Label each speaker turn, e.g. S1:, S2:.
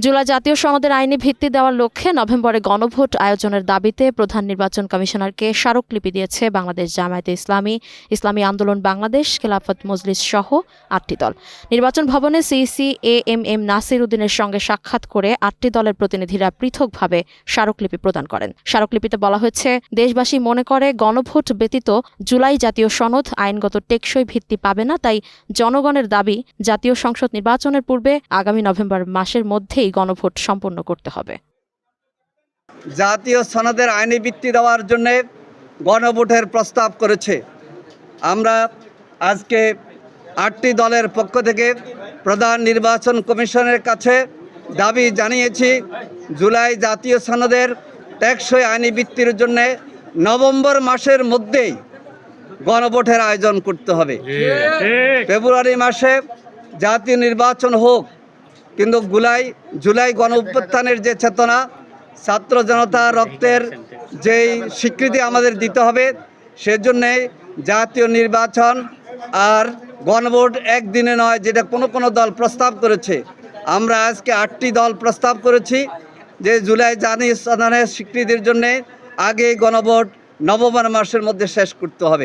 S1: জুলাই জাতীয় সনদের আইনি ভিত্তি দেওয়ার লক্ষ্যে নভেম্বরে গণভোট আয়োজনের দাবিতে প্রধান নির্বাচন কমিশনারকে স্মারকলিপি দিয়েছে বাংলাদেশ জামায়াতে ইসলামী, ইসলামী আন্দোলন বাংলাদেশ, খেলাফত মজলিস সহ ৮টি দল। নির্বাচন ভবনে সিইসি এএমএম নাসির উদ্দিনের সঙ্গে সাক্ষাৎ করে ৮টি দলের প্রতিনিধিরা পৃথকভাবে স্মারকলিপি প্রদান করেন। স্মারকলিপিতে বলা হয়েছে, দেশবাসী মনে করে গণভোট ব্যতীত জুলাই জাতীয় সনদ আইনগত টেকসই ভিত্তি পাবে না, তাই জনগণের দাবি জাতীয় সংসদ নির্বাচনের পূর্বে আগামী নভেম্বর মাসের মধ্যে গণভোট সম্পন্ন করতে হবে।
S2: জাতীয় সনদের আইনি ভিত্তি দেওয়ার জন্য গণভোটের প্রস্তাব করেছে। আমরা আজকে ৮টি দলের পক্ষ থেকে প্রধান নির্বাচন কমিশনের কাছে দাবি জানিয়েছি, জুলাই জাতীয় সনদের টেকসই আইনি ভিত্তির জন্য নভেম্বর মাসের মধ্যেই গণভোটের আয়োজন করতে হবে। ফেব্রুয়ারি মাসে জাতীয় নির্বাচন হোক, কিন্তু জুলাই গণ অভ্যুত্থানের যে চেতনা, ছাত্র জনতা রক্তের যেই স্বীকৃতি আমাদের দিতে হবে, সেজন্যে জাতীয় নির্বাচন আর গণভোট একদিনে নয়, যেটা কোনো দল প্রস্তাব করেছে। আমরা আজকে ৮টি দল প্রস্তাব করেছি যে জুলাই জাতীয় সনদের স্বীকৃতির জন্যে আগে গণভোট নভেম্বর মাসের মধ্যে শেষ করতে হবে।